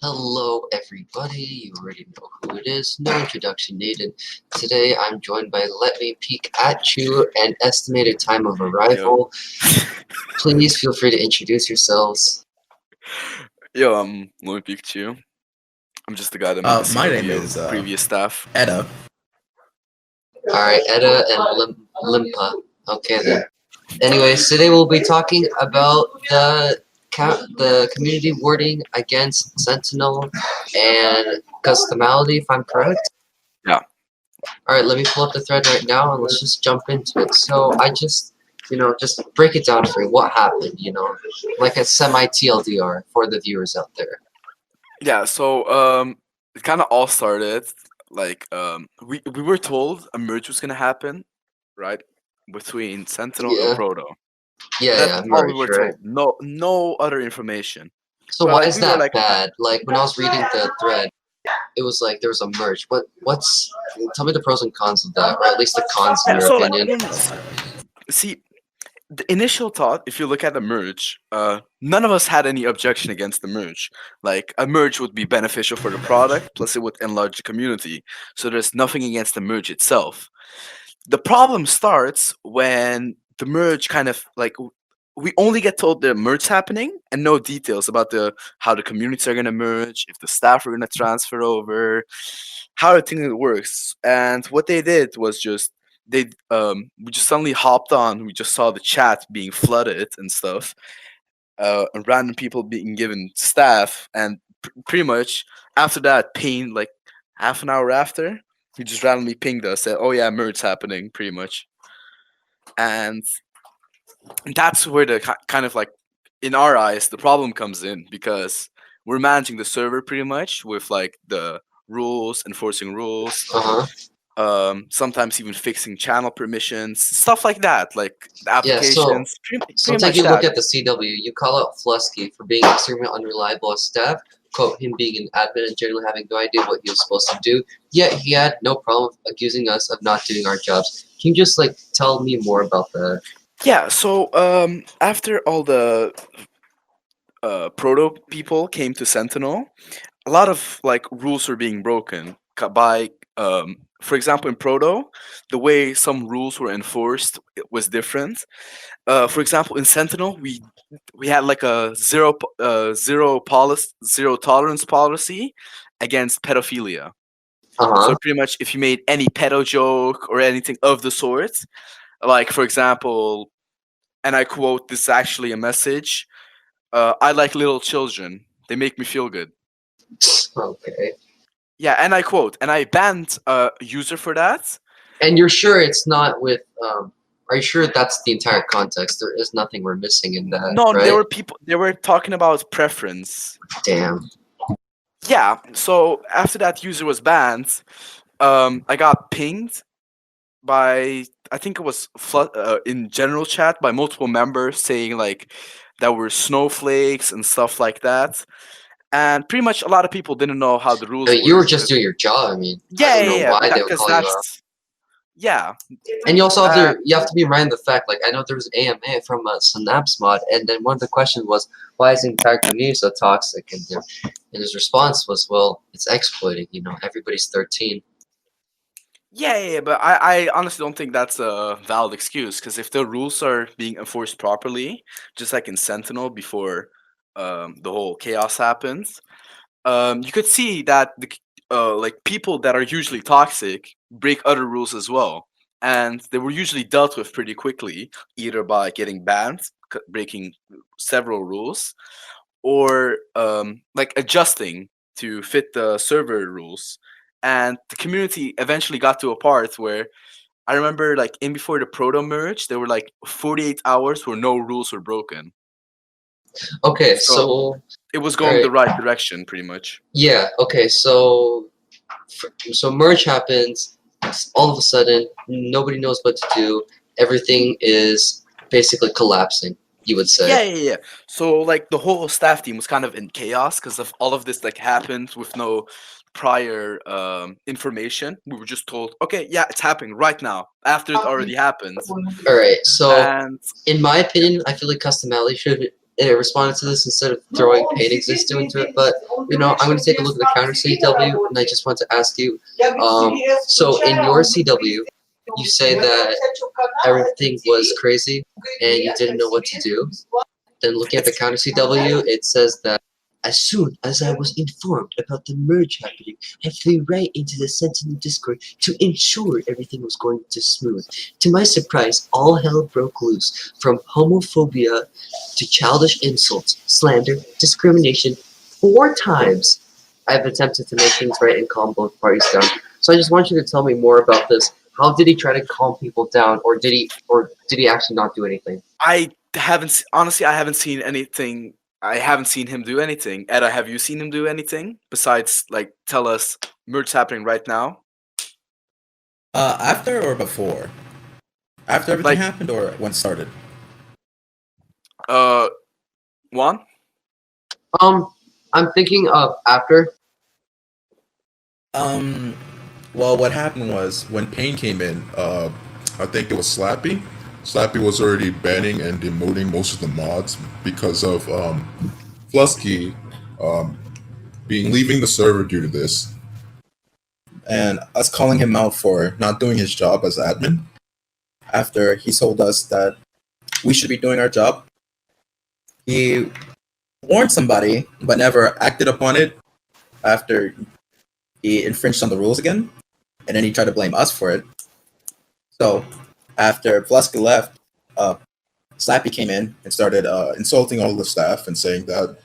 Hello, everybody. You already know who it is. No introduction needed. Today, I'm joined by LetMePeekAtchuu and estimated time of Yo, arrival. Please feel free to introduce yourselves. I'm LetMePeekAtchuu. I'm just the guy that made the My name CW is previous staff. Edda. All right, Edda and Limpa. Okay then. Anyways, today we'll be talking about the community wording against Sentinel and customality, if I'm correct. Yeah. Alright, let me pull up the thread right now and let's just jump into it. So I just break it down for you. What happened, like a semi-TLDR for the viewers out there. Yeah, so it kind of all started like we were told a merge was gonna happen, right, between Sentinel and Yeah, Proto. yeah, That's all we merge, were right? told. No other information. So why But is we were that like, bad? Like, when I was reading the thread, it was like there was a merge. Tell me the pros and cons of that, or at least the cons in yeah. your So like, opinion. no. See, the initial thought, if you look at the merge, none of us had any objection against the merge. Like a merge would be beneficial for the product, plus it would enlarge the community. So there's nothing against the merge itself. The problem starts when the merge kind of like we only get told the merge happening and no details about the how the communities are gonna merge, if the staff are gonna transfer over, how the thing works. And what they did was just we just suddenly hopped on. We just saw the chat being flooded and stuff, and random people being given staff, and pretty much after that, ping like half an hour after, he just randomly pinged us, said, "Oh yeah, merge happening," pretty much, and that's where the kind of like in our eyes the problem comes in because we're managing the server pretty much with like the rules, enforcing rules, Uh-huh. sometimes even fixing channel permissions, stuff like that, like the Yeah, so applications, So pretty take a much look that. at the CW. You call out Flusky for being extremely unreliable as staff, quote, him being an admin and generally having no idea what he was supposed to do, yet he had no problem accusing us of not doing our jobs. Can you just, like, tell me more about that? Yeah, so after all the proto people came to Sentinel, a lot of like rules were being broken by for example in proto the way some rules were enforced was different. For example in Sentinel we had like a zero tolerance policy against pedophilia. So Uh-huh. pretty much if you made any pedo joke or anything of the sort, like for example, and I quote, this is actually a message, I like little children, they make me feel good. Okay. Yeah, and I quote, and I banned a user for that. And you're sure it's not with, are you sure that's the entire context? There is nothing we're missing in that, No, there right? were people. They were talking about preference. Damn. Yeah. So after that user was banned, I got pinged by I think it was in general chat by multiple members saying like there were snowflakes and stuff like that, and pretty much a lot of people didn't know how the rules You were work. just doing your job. I mean, I Yeah, don't yeah, know yeah. why But they would because call you out. that's yeah. And you also Uh, have to be reminded of the fact, like, I know there was an AMA from a Synapse mod, and then one of the questions was, why is the entire community so toxic? And his response was, well, it's exploiting, everybody's 13. Yeah, yeah, yeah, but I honestly don't think that's a valid excuse because if the rules are being enforced properly, just like in Sentinel before the whole chaos happens, you could see that like people that are usually toxic break other rules as well, and they were usually dealt with pretty quickly, either by getting banned, breaking several rules, or like adjusting to fit the server rules. And the community eventually got to a part where I remember, like in before the proto merge, there were like 48 hours where no rules were broken. Okay, So so, it was all going right, the right direction, pretty much. yeah, okay, so merge happens, all of a sudden, nobody knows what to do, everything is basically collapsing, you would say. Yeah, yeah, yeah. So like the whole staff team was kind of in chaos because of all of this like happened with no prior information. We were just told, okay, yeah, it's happening right now after it already happened. All right, so And in my opinion, I feel like customality responded to this instead of throwing paid exists into it. But I'm going to take a look at the counter CW, and I just want to ask you. So in your CW, you say that everything was crazy and you didn't know what to do. Then looking at the counter CW, it says that as soon as I was informed about the merge happening, I flew right into the Sentinel Discord to ensure everything was going to smooth. To my surprise, all hell broke loose, from homophobia to childish insults, slander, discrimination. 4 times I've attempted to make things right and calm both parties down. So I just want you to tell me more about this. How did he try to calm people down, or did he actually not do anything? I honestly, I haven't seen anything. I haven't seen him do anything. Edda, have you seen him do anything besides like tell us merge happening right now? After or before? After everything Like- happened, or when it started? Juan? I'm thinking of after. Well, what happened was when Pain came in, I think it was Slappy. Slappy was already banning and demoting most of the mods because of Flusky leaving the server due to this, and us calling him out for not doing his job as admin after he told us that we should be doing our job. He warned somebody but never acted upon it after he infringed on the rules again, and then he tried to blame us for it. So after Flusky left, Slappy came in and started insulting all the staff and saying that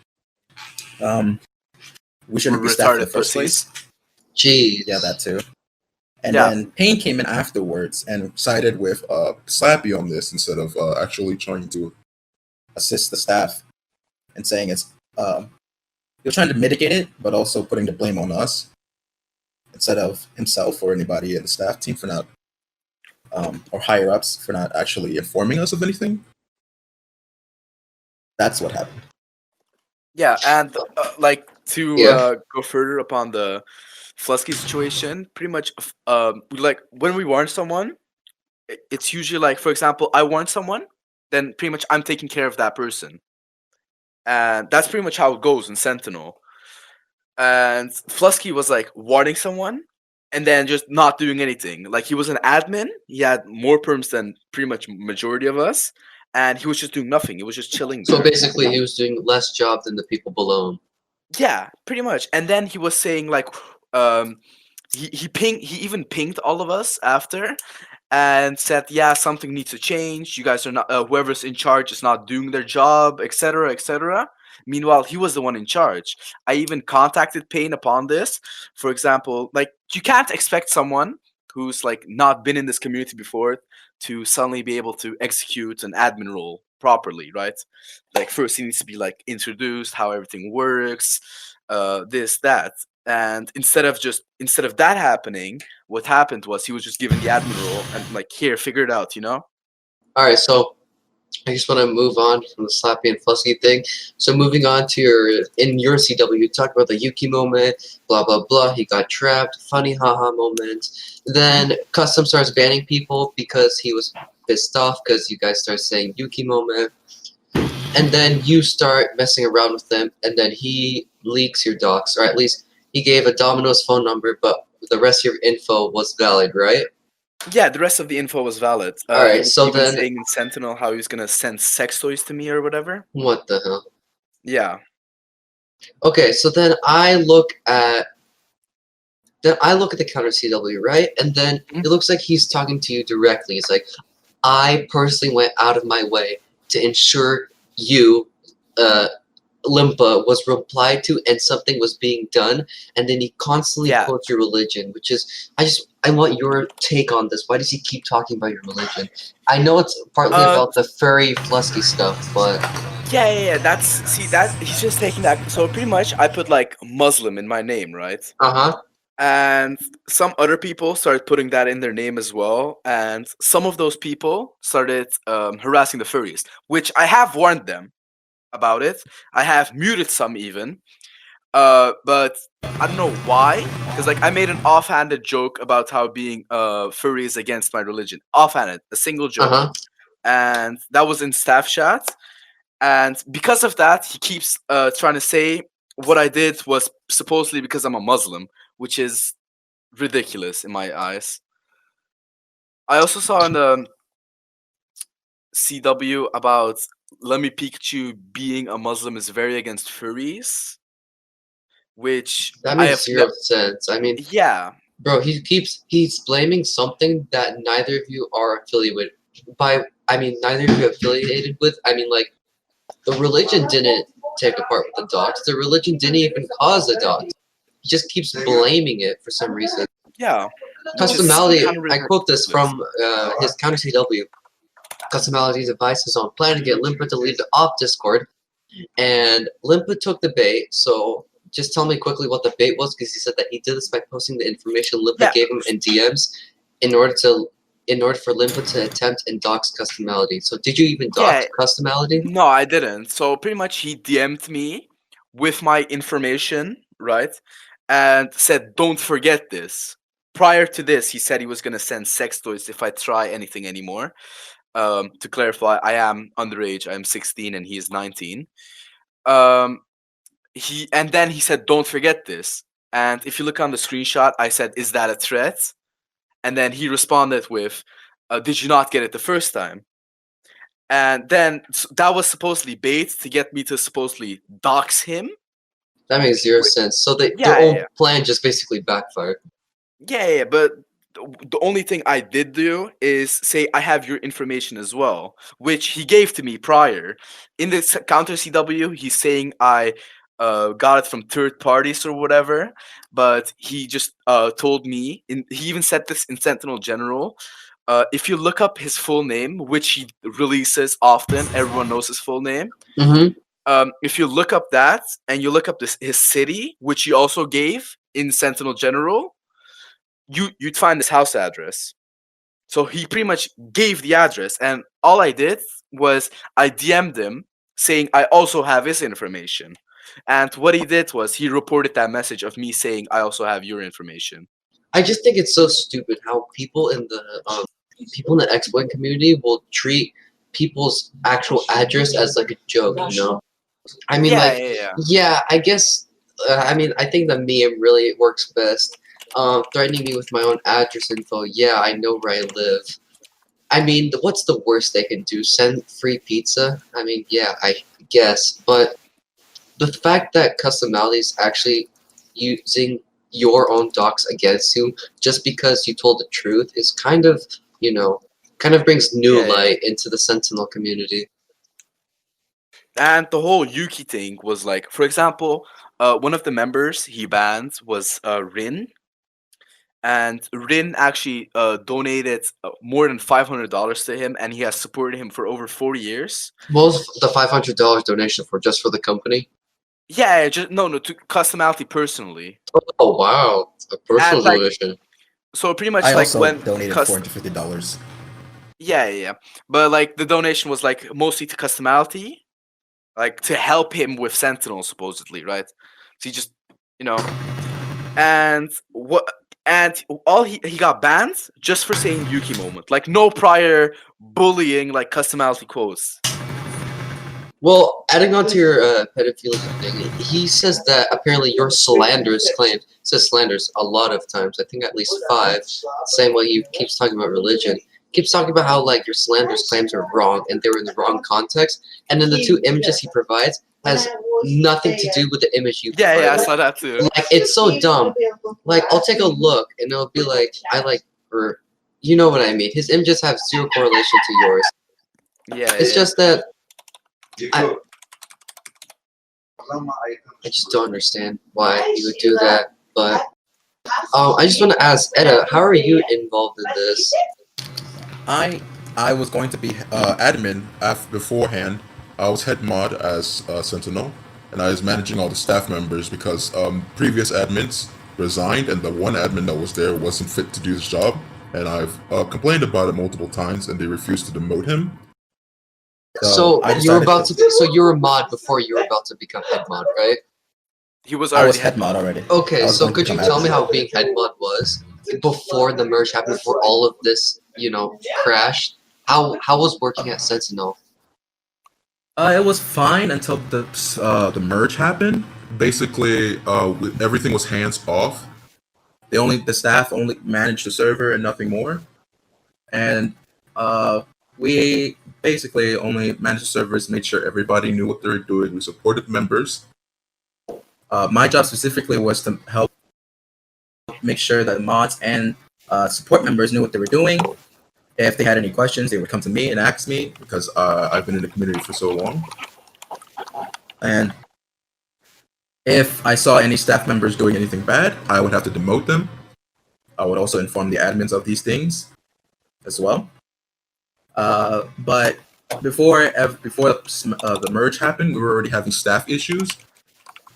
we shouldn't be staffed in the Retarded first pussies. place. Jeez. Yeah, that too. And Yeah. then Pain came in afterwards and sided with Slappy on this instead of actually trying to assist the staff and saying he was trying to mitigate it, but also putting the blame on us instead of himself or anybody in the staff team for not, or higher ups for not actually informing us of anything. Like what happened. Yeah, and like to Yeah. go further upon the Flusky situation, pretty much like when we warn someone, it's usually like, for example, I warn someone, then pretty much I'm taking care of that person. And that's pretty much how it goes in Sentinel. And Flusky was like warning someone and then just not doing anything. Like he was an admin, he had more perms than pretty much majority of us, and he was just doing nothing. He was just chilling there. So basically, he was doing less job than the people below him. Yeah, pretty much. And then he was saying like he even pinged all of us after and said, yeah, something needs to change. You guys are not whoever's in charge is not doing their job, etc., etc. Meanwhile, he was the one in charge. I even contacted Payne upon this. For example, like you can't expect someone who's like not been in this community before to suddenly be able to execute an admin role properly, right? Like first he needs to be like introduced, how everything works, this, that. And instead of that happening, what happened was he was just given the admin role and like, here, figure it out, you know? All right, so I just want to move on from the Slappy and Flusky thing. So moving on to your CW, you talked about the Yuki moment, blah blah blah. He got trapped, funny haha moment. Then Custom starts banning people because he was pissed off because you guys start saying Yuki moment. And then you start messing around with them, and then he leaks your docs, or at least he gave a Domino's phone number, but the rest of your info was valid, right? Yeah, the rest of the info was valid. Alright, he was so even then- saying in Sentinel how he was gonna send sex toys to me or whatever. What the hell? Yeah. Okay, so then I look at the counter CW, right? And then it looks like he's talking to you directly. It's like, I personally went out of my way to ensure you, Limpa, was replied to and something was being done, and then he constantly Yeah. quotes your religion, which is, I want your take on this. Why does he keep talking about your religion? I know it's partly about the furry Flusky stuff, but Yeah. He's just taking that. So pretty much, I put like Muslim in my name, right? And some other people started putting that in their name as well, and some of those people started harassing the furries, which I have warned them about it. I have muted some even, but I don't know why, because like I made an offhanded joke about how being furry is against my religion. Offhanded, a single joke, and that was in staff chat. And because of that, he keeps trying to say what I did was supposedly because I'm a Muslim, which is ridiculous in my eyes. I also saw in the CW about LetMePeekAtchuu being a Muslim is very against furries, which That I makes have zero sense. I mean, yeah. bro, he's blaming something that neither of you are affiliated neither of you affiliated with. I mean, like, the religion didn't take apart with the dogs. The religion didn't even cause the dogs. He just keeps blaming it for some reason. Yeah. Customality, kind of I quote this ridiculous. from his counter CW. Customality's advice is on plan to get Limpa to leave the off Discord, and Limpa took the bait. So just tell me quickly what the bait was, because he said that he did this by posting the information Limpa Yeah. gave him in DMs in order for Limpa to attempt and dox Customality. So did you even dox Customality? No, I didn't. So pretty much he DM'd me with my information, right? And said, don't forget this. Prior to this, he said he was going to send sex toys if I try anything anymore. To clarify, I am underage. I am 16 and he is 19. Then he said, don't forget this. And if you look on the screenshot, I said, is that a threat? And then he responded with, did you not get it the first time? And then that was supposedly bait to get me to supposedly dox him. That makes zero sense. So their whole plan just basically backfired. Yeah, but the only thing I did do is say I have your information as well, which he gave to me prior. In the counter CW, he's saying I got it from third parties or whatever, but he just told me, he even said this in Sentinel General, if you look up his full name, which he releases often, everyone knows his full name. If you look up that and you look up his city, which he also gave in Sentinel General, you'd find his house address. So he pretty much gave the address, and all I did was I DM'd him saying I also have his information. And what he did was he reported that message of me saying I also have your information. I just think it's so stupid how people in the exploit community will treat people's actual address as like a joke, you know? I mean, yeah, I guess, I think the meme really works best. Threatening me with my own address info, yeah, I know where I live. I mean, what's the worst they can do? Send free pizza? I mean, yeah, I guess, but the fact that Customality is actually using your own docs against you just because you told the truth is kind of, brings new light into the Sentinel community. And the whole Yuki thing was like, for example, one of the members he banned was Rin. And Rin actually donated more than $500 to him, and he has supported him for over 4 years. What was the $500 donation for? Just for the company? Yeah, no, to Customality personally. Oh wow, a personal donation. So pretty much I like also when donated $450. Yeah, but like the donation was like mostly to Customality, like to help him with Sentinel supposedly, right? So he just, and he got banned just for saying Yuki moment, like no prior bullying like Customality quotes. Well, adding on to your pedophilia thing, he says that apparently your slanderous claims, says slanders a lot of times, I think at least 5, same way he keeps talking about religion, keeps talking about how like your slanderous claims are wrong and they were in the wrong context, and then the 2 images he provides has nothing to do with the image you provided. Yeah, I saw that too. Like, it's so dumb. Like, I'll take a look and it'll be like, or you know what I mean. His images have 0 correlation to yours. Yeah, it's just that I just don't understand why you would do that, but I just want to ask, Edda, how are you involved in this? I was going to be admin beforehand. I was head mod as Sentinel, and I was managing all the staff members because previous admins resigned, and the one admin that was there wasn't fit to do this job, and I've complained about it multiple times, and they refused to demote him. So you were mod before you were about to become head mod, right? I was head mod already. Okay, so could you tell me how being head mod was before the merge happened, before all of this, crashed? How was working at Sentinel? It was fine until The merge happened. Basically, everything was hands off. the staff only managed the server and nothing more. And we basically only managed the servers, made sure everybody knew what they were doing. We supported members. My job specifically was to help make sure that the mods and support members knew what they were doing. If they had any questions, they would come to me and ask me. Because I've been in the community for so long. And if I saw any staff members doing anything bad, I would have to demote them. I would also inform the admins of these things as well. But before the merge happened, we were already having staff issues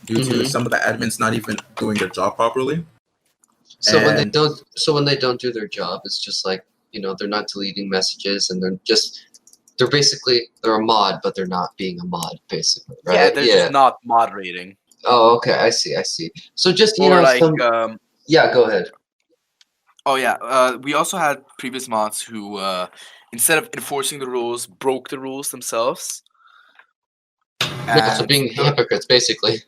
due to some of the admins not even doing their job properly. So when they don't do their job, it's just like, you know, they're not deleting messages, and they're basically a mod, but they're not being a mod, basically, right? Yeah, they're just not moderating. Oh, okay, I see. So just, you Or know, like, yeah, go ahead. oh yeah, we also had previous mods who, instead of enforcing the rules, broke the rules themselves. Yeah, so being hypocrites, basically.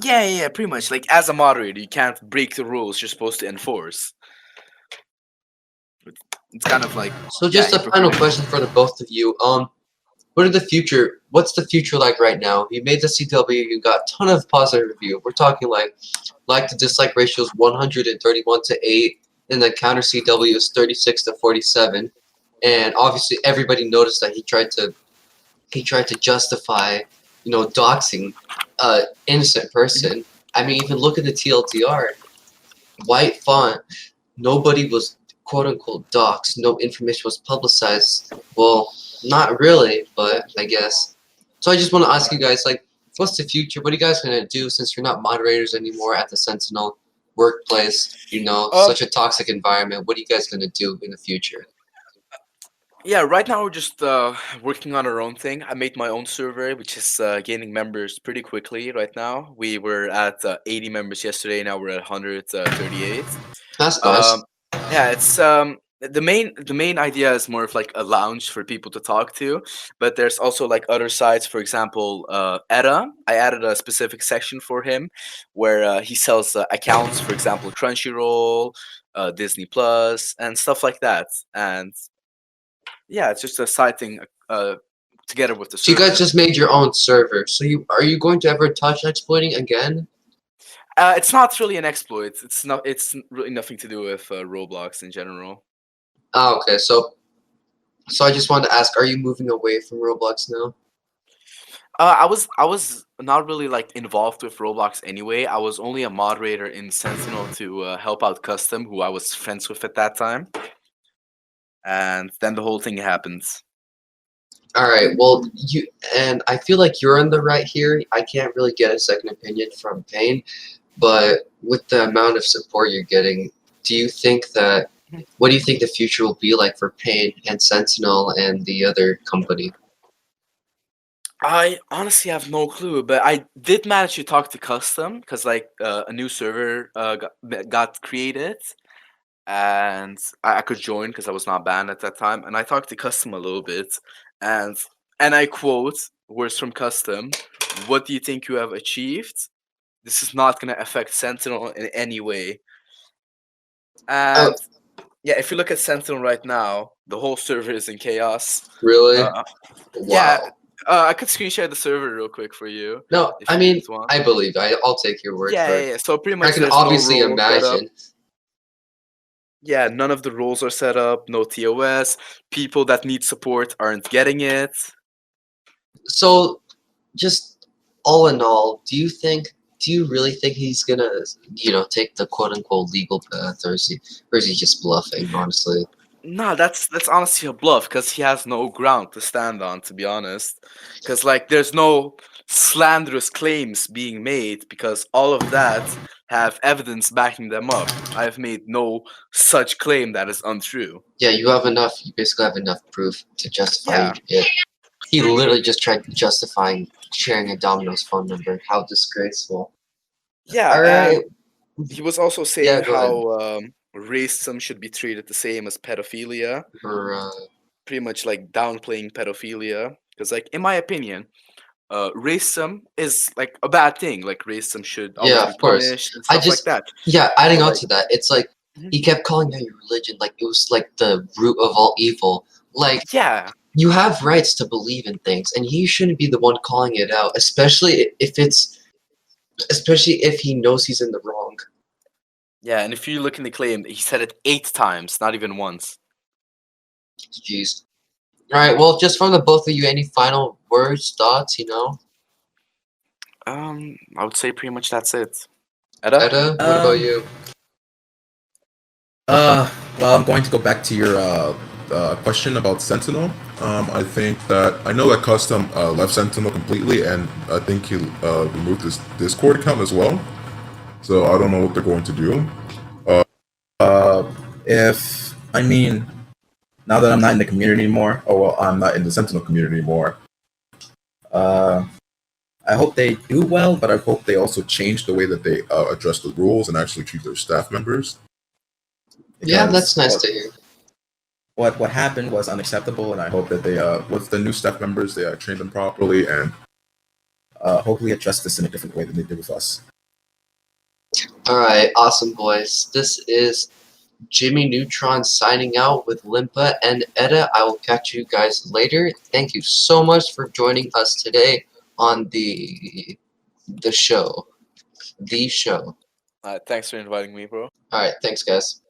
Yeah, pretty much. Like, as a moderator, you can't break the rules you're supposed to enforce. It's kind of like. So just a final question for the both of you. What's the future like right now? You made the CW, you got a ton of positive review. We're talking like to dislike ratio is 131 to 8, and then counter CW is 36 to 47. And obviously everybody noticed that he tried to justify, you know, doxing innocent person. I mean, even look at the TLDR. White font, nobody was quote unquote doxed, no information was publicized. Well, not really, but I guess. So I just want to ask you guys, like, what's the future? What are you guys gonna do since you're not moderators anymore at the Sentinel workplace? You know, such a toxic environment. What are you guys gonna do in the future? Yeah, right now we're just working on our own thing. I made my own server, which is gaining members pretty quickly right now. We were at 80 members yesterday. Now we're at 138. That's nice. Yeah, it's the main idea is more of like a lounge for people to talk to, but there's also like other sites. For example, Etta, I added a specific section for him where he sells accounts, for example, Crunchyroll, Disney Plus, and stuff like that. And yeah, it's just a side thing together with the So server. you guys just made your own server. So are you going to ever touch exploiting again? It's not really an exploit. It's not. It's really nothing to do with Roblox in general. Oh, okay. So I just wanted to ask: are you moving away from Roblox now? I was not really like involved with Roblox anyway. I was only a moderator in Sentinel to help out Custom, who I was friends with at that time. And then the whole thing happens. All right. Well, I feel like you're in the right here. I can't really get a second opinion from Payne, but with the amount of support you're getting, what do you think the future will be like for Payne and Sentinel and the other company? I honestly have no clue, but I did manage to talk to Custom because like a new server got created, and I could join because I was not banned at that time. And I talked to Custom a little bit, and I quote words from Custom: "What do you think you have achieved? This is not going to affect Sentinel in any way." And yeah, if you look at Sentinel right now, the whole server is in chaos. Really? Wow. Yeah. I could screen share the server real quick for you. No, I mean, I believe. I'll take your word for it. Yeah. So pretty much, I can obviously imagine. Yeah, none of the roles are set up. No TOS. People that need support aren't getting it. So, just all in all, do you really think he's gonna, you know, take the quote unquote legal path, or is he just bluffing? Honestly. No, that's honestly a bluff because he has no ground to stand on, to be honest. Because like, there's no slanderous claims being made because all of that have evidence backing them up. I have made no such claim that is untrue. Yeah, you basically have enough proof to justify it. He literally just tried justifying sharing a Domino's phone number. How disgraceful. Yeah, all right. He was also saying how racism should be treated the same as pedophilia. Pretty much like downplaying pedophilia. Because, like, in my opinion, racism is like a bad thing. Like, racism should always Yeah, be of course. punished and I stuff like just that. yeah, adding But, on like, to that, it's like Mhm. he kept calling out your religion like it was like the root of all evil. Like yeah, you have rights to believe in things, and he shouldn't be the one calling it out, especially if he knows he's in the wrong. yeah. And if you look in the claim, he said it 8 times, not even once. Jeez. All right. Well, just from the both of you, any final words, thoughts? I would say pretty much that's it. Edda? Etta, what about Um, you? Well, I'm going to go back to your question about Sentinel. I think that I know that Custom left Sentinel completely, and I think he removed his Discord account as well. So I don't know what they're going to do. If I mean, now that I'm not in the community anymore, oh well, I'm not in the Sentinel community anymore. I hope they do well, but I hope they also change the way that they address the rules and actually treat their staff members. Yeah, Because that's nice to hear. what happened was unacceptable, and I hope that they with the new staff members they train them properly and hopefully address this in a different way than they did with us. All right, awesome, boys. This is Jimmy Neutron signing out with Limpa and Etta. I will catch you guys later. Thank you so much for joining us today on the show. The show. Thanks for inviting me, bro. All right, thanks, guys.